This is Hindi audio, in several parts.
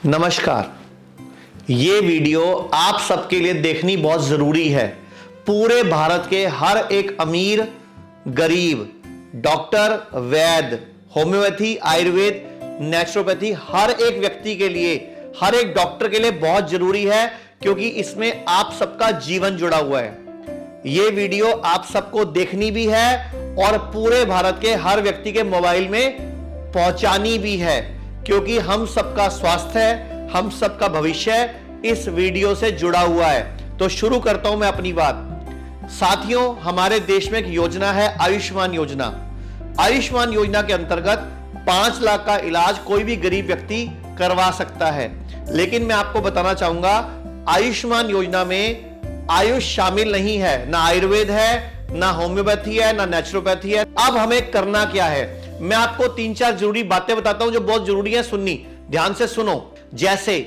नमस्कार। ये वीडियो आप सबके लिए देखनी बहुत जरूरी है। पूरे भारत के हर एक अमीर, गरीब, डॉक्टर, वैद्य, होम्योपैथी, आयुर्वेद, नेचुरोपैथी, हर एक व्यक्ति के लिए, हर एक डॉक्टर के लिए बहुत जरूरी है, क्योंकि इसमें आप सबका जीवन जुड़ा हुआ है। ये वीडियो आप सबको देखनी भी है और पूरे भारत के हर व्यक्ति के मोबाइल में पहुंचानी भी है, क्योंकि हम सबका स्वास्थ्य है, हम सबका भविष्य इस वीडियो से जुड़ा हुआ है। तो शुरू करता हूं मैं अपनी बात। साथियों, हमारे देश में एक योजना है आयुष्मान योजना। आयुष्मान योजना के अंतर्गत 5 लाख का इलाज कोई भी गरीब व्यक्ति करवा सकता है। लेकिन मैं आपको बताना चाहूंगा, आयुष्मान योजना में आयुष शामिल नहीं है, ना आयुर्वेद है, ना होम्योपैथी है, ना नेचुरोपैथी है। अब हमें करना क्या है, मैं आपको 3-4 जरूरी बातें बताता हूं जो बहुत जरूरी है सुननी। ध्यान से सुनो। जैसे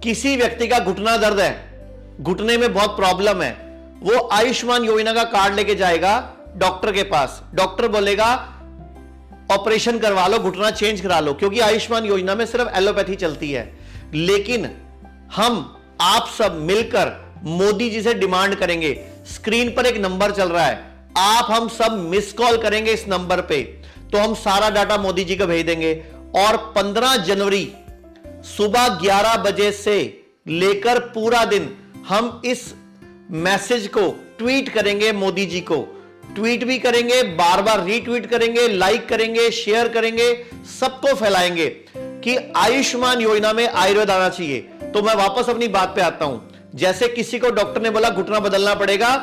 किसी व्यक्ति का घुटना दर्द है, घुटने में बहुत प्रॉब्लम है, वो आयुष्मान योजना का कार्ड लेके जाएगा डॉक्टर के पास। डॉक्टर बोलेगा ऑपरेशन करवा लो, घुटना चेंज करा लो, क्योंकि आयुष्मान योजना में सिर्फ एलोपैथी चलती है। लेकिन आप सब मिलकर मोदी जी से डिमांड करेंगे। स्क्रीन पर एक नंबर चल रहा है, हम सब मिस कॉल करेंगे इस नंबर पे, तो हम सारा डाटा मोदी जी को भेज देंगे। और 15 जनवरी सुबह 11 बजे से लेकर पूरा दिन हम इस मैसेज को ट्वीट करेंगे, मोदी जी को ट्वीट भी करेंगे, बार बार रीट्वीट करेंगे, लाइक करेंगे, शेयर करेंगे, सबको फैलाएंगे कि आयुष्मान योजना में आयुर्वेद आना चाहिए। तो मैं वापस अपनी बात पे आता हूं। जैसे किसी को डॉक्टर ने बोला घुटना बदलना पड़ेगा,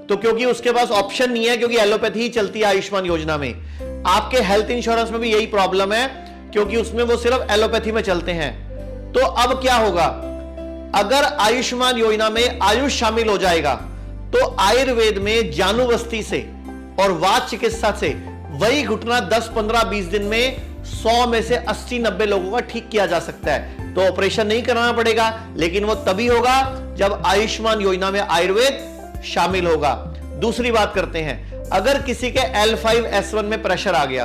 तो क्योंकि उसके पास ऑप्शन नहीं है, क्योंकि एलोपैथी ही चलती है आयुष्मान योजना में। आपके हेल्थ इंश्योरेंस में भी यही प्रॉब्लम है, क्योंकि उसमें वो सिर्फ एलोपैथी में चलते हैं। तो अब क्या होगा, अगर आयुष्मान योजना में आयुष शामिल हो जाएगा, तो आयुर्वेद में जानुबस्ती से और वात चिकित्सा से वही घुटना 10, 15, 20 दिन में 100 में से 80-90 लोगों का ठीक किया जा सकता है। तो ऑपरेशन नहीं कराना पड़ेगा, लेकिन वो तभी होगा जब आयुष्मान योजना में आयुर्वेद शामिल होगा। दूसरी बात करते हैं, अगर किसी के L5-S1 में प्रेशर आ गया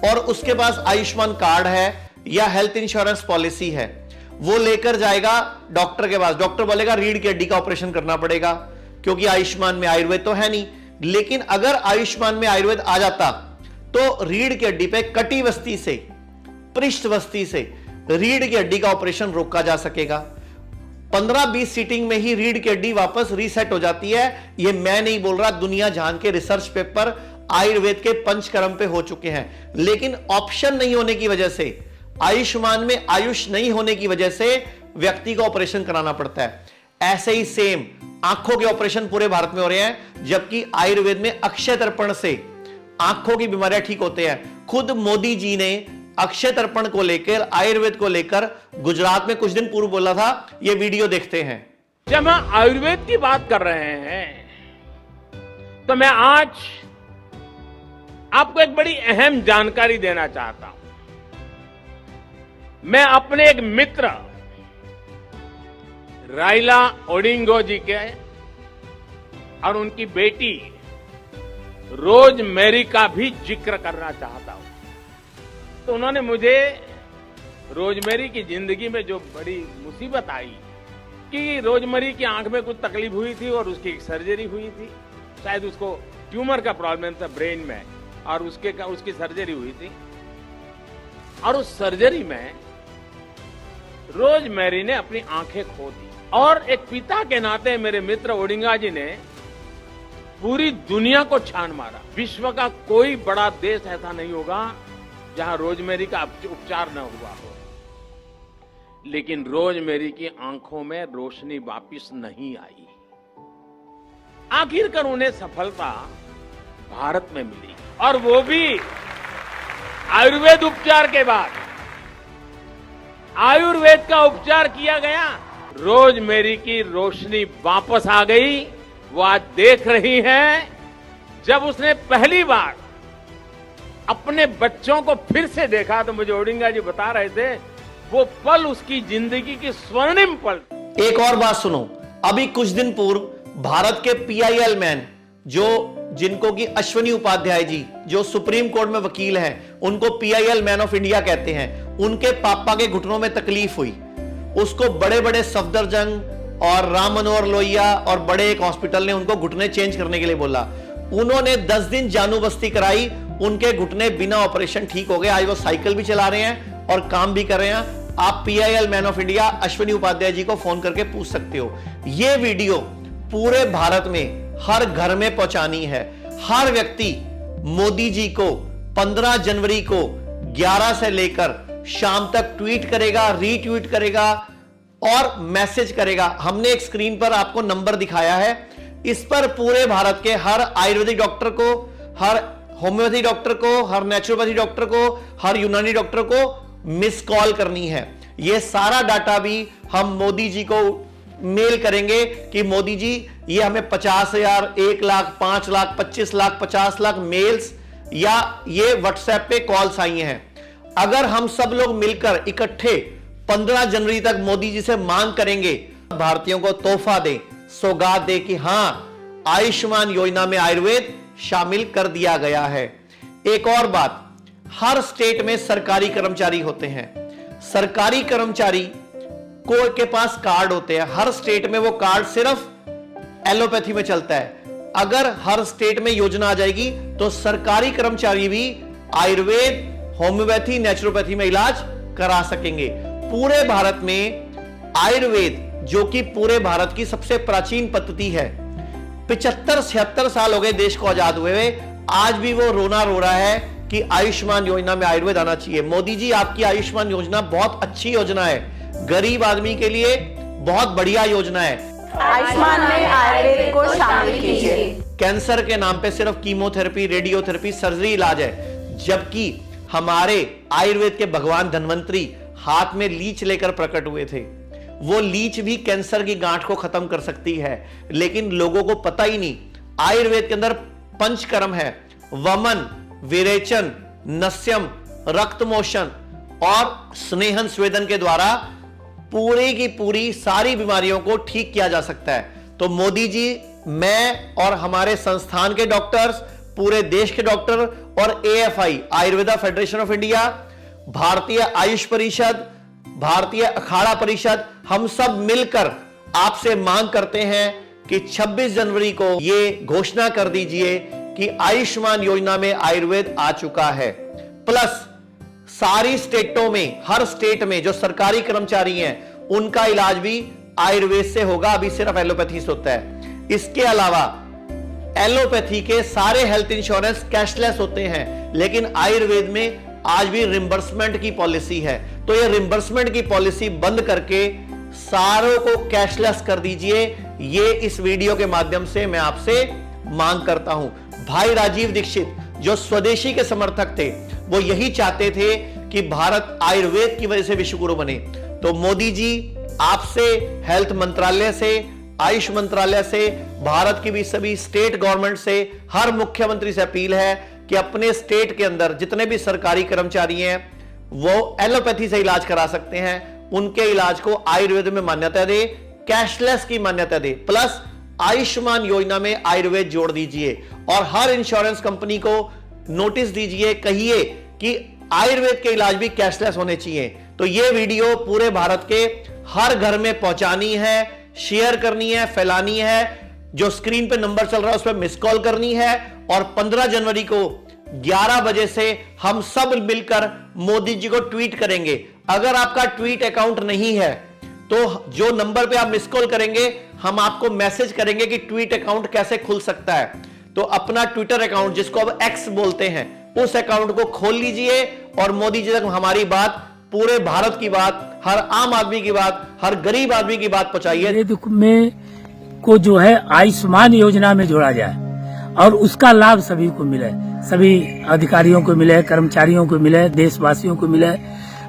और उसके पास आयुष्मान कार्ड है या हेल्थ इंश्योरेंस पॉलिसी है, वो लेकर जाएगा डॉक्टर के पास। डॉक्टर बोलेगा रीढ़ की हड्डी का ऑपरेशन करना पड़ेगा, क्योंकि आयुष्मान में आयुर्वेद तो है नहीं। लेकिन अगर आयुष्मान में आयुर्वेद आ जाता, तो रीढ़ की हड्डी पे कटिबस्ती से, पृष्ठबस्ती से रीढ़ की हड्डी का ऑपरेशन रोका जा सकेगा। 15-20 सीटिंग में ही रीढ़ की हड्डी वापस रीसेट हो जाती है। यह मैं नहीं बोल रहा, दुनिया जान के रिसर्च पेपर आयुर्वेद के पंचकर्म पे हो चुके हैं। लेकिन ऑप्शन नहीं होने की वजह से, आयुष्मान में आयुष नहीं होने की वजह से व्यक्ति को ऑपरेशन कराना पड़ता है। ऐसे ही सेम आंखों के ऑपरेशन पूरे भारत में हो रहे हैं, जबकि आयुर्वेद में अक्षय तर्पण से आंखों की बीमारियां ठीक होते हैं। खुद मोदी जी ने अक्षय तर्पण को लेकर, आयुर्वेद को लेकर गुजरात में कुछ दिन पूर्व बोला था। ये वीडियो देखते हैं। जब हम आयुर्वेद की बात कर रहे हैं, तो मैं आज आपको एक बड़ी अहम जानकारी देना चाहता हूं। मैं अपने एक मित्र राइला ओडिंगो जी के और उनकी बेटी रोजमेरी का भी जिक्र करना चाहता हूं। तो उन्होंने मुझे रोजमेरी की जिंदगी में जो बड़ी मुसीबत आई कि रोजमेरी की आंख में कुछ तकलीफ हुई थी और उसकी एक सर्जरी हुई थी। शायद उसको ट्यूमर का प्रॉब्लम था ब्रेन में, और उसकी सर्जरी हुई थी। और उस सर्जरी में रोजमेरी ने अपनी आंखें खो दी। और एक पिता के नाते मेरे मित्र ओडिंगा जी ने पूरी दुनिया को छान मारा। विश्व का कोई बड़ा देश ऐसा नहीं होगा जहां रोजमेरी का उपचार न हुआ हो। लेकिन रोजमेरी की आंखों में रोशनी वापिस नहीं आई। आखिरकार उन्हें सफलता भारत में मिली, और वो भी आयुर्वेद उपचार के बाद। आयुर्वेद का उपचार किया गया, रोजमेरी की रोशनी वापस आ गई। वो आज देख रही है, जब उसने पहली बार अपने बच्चों को फिर से देखा, तो मुझे ओडिंगा जी बता रहे थे, वो पल उसकी जिंदगी की स्वर्णिम पल। एक और बात सुनो, अभी कुछ दिन पूर्व भारत के PIL मैन, जिनको कि अश्वनी उपाध्याय जी, जो सुप्रीम कोर्ट में वकील हैं, उनको PIL मैन ऑफ इंडिया कहते हैं, उनके पापा के घुटनों में तकलीफ हुई। उसको बड़े बड़े सफदरजंग और राम मनोहर लोहिया और बड़े एक हॉस्पिटल ने उनको घुटने चेंज करने के लिए बोला। उन्होंने 10 दिन जानू बस्ती कराई, उनके घुटने बिना ऑपरेशन ठीक हो गए। आज वो साइकिल भी चला रहे हैं और काम भी कर रहे हैं। आप PIL man of India Ashwini Upadhyay ji को फोन करके पूछ सकते हो। यह वीडियो पूरे भारत में हर घर में पहुंचानी है। हर व्यक्ति मोदी जी को 15 जनवरी को 11 से लेकर शाम तक ट्वीट करेगा, रीट्वीट करेगा और मैसेज करेगा। हमने एक स्क्रीन पर आपको नंबर दिखाया है, इस पर पूरे भारत के हर आयुर्वेदिक डॉक्टर को, हर होम्योपैथी डॉक्टर को, हर नेचुरोपैथी डॉक्टर को, हर यूनानी डॉक्टर को मिस कॉल करनी है। यह सारा डाटा भी हम मोदी जी को मेल करेंगे कि मोदी जी ये हमें 50,000, 1 लाख, 5 लाख, 25 लाख, 50 लाख मेल्स या ये व्हाट्सएप पे कॉल्स आई हैं। अगर हम सब लोग मिलकर इकट्ठे 15 जनवरी तक मोदी जी से मांग करेंगे, भारतीयों को तोहफा दें, सौगात दें कि हां आयुष्मान योजना में आयुर्वेद शामिल कर दिया गया है। एक और बात, हर स्टेट में सरकारी कर्मचारी होते हैं। सरकारी कर्मचारी को के पास कार्ड होते हैं। हर स्टेट में वो कार्ड सिर्फ एलोपैथी में चलता है। अगर हर स्टेट में योजना आ जाएगी तो सरकारी कर्मचारी भी आयुर्वेद, होम्योपैथी, नेचुरोपैथी में इलाज करा सकेंगे। पूरे भारत में आयुर्वेद, जो कि पूरे भारत की सबसे प्राचीन पद्धति है, 75-76 साल हो गए देश को आजाद हुए, आज भी वो रोना रो रहा है कि आयुष्मान योजना में आयुर्वेद आना चाहिए। मोदी जी, आपकी आयुष्मान योजना बहुत अच्छी योजना है, गरीब आदमी के लिए बहुत बढ़िया योजना है। आयुष्मान में आयुर्वेद को शामिल कीजिए। कैंसर के नाम पे सिर्फ कीमोथेरेपी, रेडियोथेरेपी, सर्जरी इलाज है, जबकि हमारे आयुर्वेद के भगवान धन्वंतरी हाथ में लीच लेकर प्रकट हुए थे। वो लीच भी कैंसर की गांठ को खत्म कर सकती है, लेकिन लोगों को पता ही नहीं। आयुर्वेद के अंदर पंचकर्म है, वमन, विरेचन, नस्यम, रक्तमोशन और स्नेहन स्वेदन के द्वारा पूरी की पूरी सारी बीमारियों को ठीक किया जा सकता है। तो मोदी जी, मैं और हमारे संस्थान के डॉक्टर्स, पूरे देश के डॉक्टर और AFI Ayurveda federation of India, भारतीय आयुष परिषद, भारतीय अखाड़ा परिषद, हम सब मिलकर आपसे मांग करते हैं कि 26 जनवरी को यह घोषणा कर दीजिए कि आयुष्मान योजना में आयुर्वेद आ चुका है। प्लस सारी स्टेटों में, हर स्टेट में जो सरकारी कर्मचारी हैं उनका इलाज भी आयुर्वेद से होगा, अभी सिर्फ एलोपैथी से होता है। इसके अलावा एलोपैथी के सारे हेल्थ इंश्योरेंस कैशलेस होते हैं, लेकिन आयुर्वेद में आज भी रिम्बर्समेंट की पॉलिसी है। तो ये रिम्बर्समेंट की पॉलिसी बंद करके सारों को कैशलेस कर दीजिए। ये इस वीडियो के माध्यम से मैं आपसे मांग करता हूं। भाई राजीव दीक्षित जो स्वदेशी के समर्थक थे, वो यही चाहते थे कि भारत आयुर्वेद की वजह से विश्वगुरु बने। तो मोदी जी, आपसे, हेल्थ मंत्रालय से, आयुष मंत्रालय से, भारत की भी सभी स्टेट गवर्नमेंट से, हर मुख्यमंत्री से अपील है कि अपने स्टेट के अंदर जितने भी सरकारी कर्मचारी हैं वो एलोपैथी से इलाज करा सकते हैं, उनके इलाज को आयुर्वेद में मान्यता दे, कैशलेस की मान्यता दे। प्लस आयुष्मान योजना में आयुर्वेद जोड़ दीजिए और हर इंश्योरेंस कंपनी को नोटिस दीजिए, कहिए कि आयुर्वेद के इलाज भी कैशलेस होने चाहिए। तो यह वीडियो पूरे भारत के हर घर में पहुंचानी है, शेयर करनी है, फैलानी है। जो स्क्रीन पे नंबर चल रहा है उस पर मिस कॉल करनी है और 15 जनवरी को 11 बजे से हम सब मिलकर मोदी जी को ट्वीट करेंगे। अगर आपका ट्वीट अकाउंट नहीं है तो जो नंबर पे आप मिस कॉल करेंगे, हम आपको मैसेज करेंगे कि ट्वीट अकाउंट कैसे खुल सकता है। तो अपना ट्विटर अकाउंट, जिसको अब एक्स बोलते हैं, उस अकाउंट को खोल लीजिए और मोदी जी तक हमारी बात, पूरे भारत की बात, हर आम आदमी की बात, हर गरीब आदमी की बात पहुंचाइए। आयुर्वेद में को जो है आयुष्मान योजना में जोड़ा जाए और उसका लाभ सभी को मिले, सभी अधिकारियों को मिले, कर्मचारियों को मिले, देशवासियों को मिले।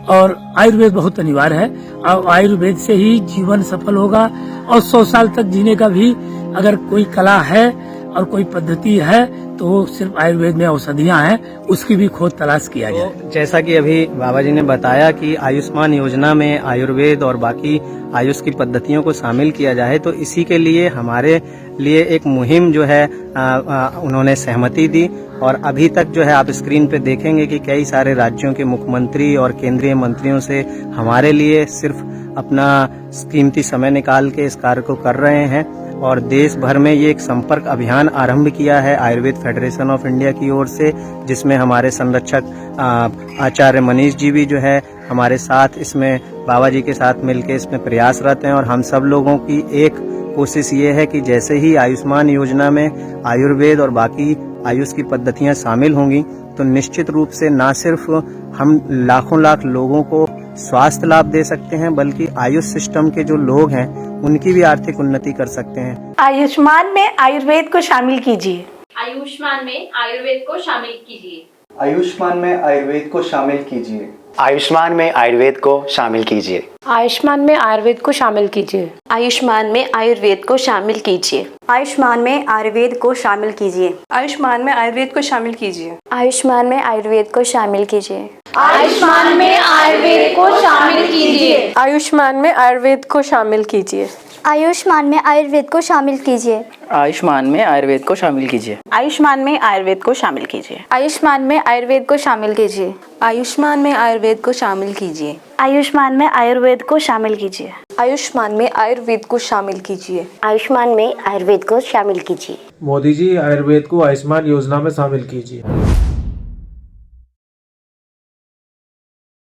और आयुर्वेद बहुत अनिवार्य है और आयुर्वेद से ही जीवन सफल होगा। और 100 साल तक जीने का भी अगर कोई कला है और कोई पद्धति है तो वो सिर्फ आयुर्वेद में औषधियां हैं, उसकी भी खोज तलाश किया जाए। तो जैसा कि अभी बाबा जी ने बताया कि आयुष्मान योजना में आयुर्वेद और बाकी आयुष की पद्धतियों को शामिल किया जाए, तो इसी के लिए हमारे लिए एक मुहिम जो है उन्होंने सहमति दी। और अभी तक जो है आप स्क्रीन पे देखेंगे कि कई सारे राज्यों के मुख्यमंत्री और केंद्रीय मंत्रियों से हमारे लिए सिर्फ अपना कीमती समय निकाल के इस कार्य को कर रहे हैं और देश भर में ये एक संपर्क अभियान आरंभ किया है आयुर्वेद फेडरेशन ऑफ इंडिया की ओर से, जिसमें हमारे संरक्षक आचार्य मनीष जी भी जो है हमारे साथ इसमें बाबा जी के साथ मिलकर इसमें प्रयासरत हैं। और हम सब लोगों की एक कोशिश ये है कि जैसे ही आयुष्मान योजना में आयुर्वेद और बाकी आयुष की पद्धतियां शामिल होंगी तो निश्चित रूप से न सिर्फ हम लाखों लाख लोगों को स्वास्थ्य लाभ दे सकते हैं, बल्कि आयुष सिस्टम के जो लोग हैं उनकी भी आर्थिक उन्नति कर सकते हैं। आयुष्मान में आयुर्वेद को शामिल कीजिए। आयुष्मान में आयुर्वेद को शामिल कीजिए। आयुष्मान में आयुर्वेद को शामिल कीजिए। आयुष्मान में आयुर्वेद को शामिल कीजिए। आयुष्मान में आयुर्वेद को शामिल कीजिए। आयुष्मान में आयुर्वेद को शामिल कीजिए। आयुष्मान में आयुर्वेद को शामिल कीजिए। आयुष्मान में आयुर्वेद को शामिल कीजिए। आयुष्मान में आयुर्वेद को शामिल कीजिए। आयुष्मान में आयुर्वेद को शामिल कीजिए। आयुष्मान में आयुर्वेद को शामिल कीजिए। आयुष्मान में आयुर्वेद को शामिल कीजिए। आयुष्मान में आयुर्वेद को शामिल कीजिए। आयुष्मान में आयुर्वेद को शामिल कीजिए। आयुष्मान में आयुर्वेद को शामिल कीजिए। आयुष्मान में आयुर्वेद को शामिल कीजिए। आयुष्मान में आयुर्वेद को शामिल कीजिए। आयुष्मान में आयुर्वेद को शामिल कीजिए। आयुष्मान में आयुर्वेद को शामिल कीजिए। मोदी जी आयुर्वेद को आयुष्मान योजना में शामिल कीजिए।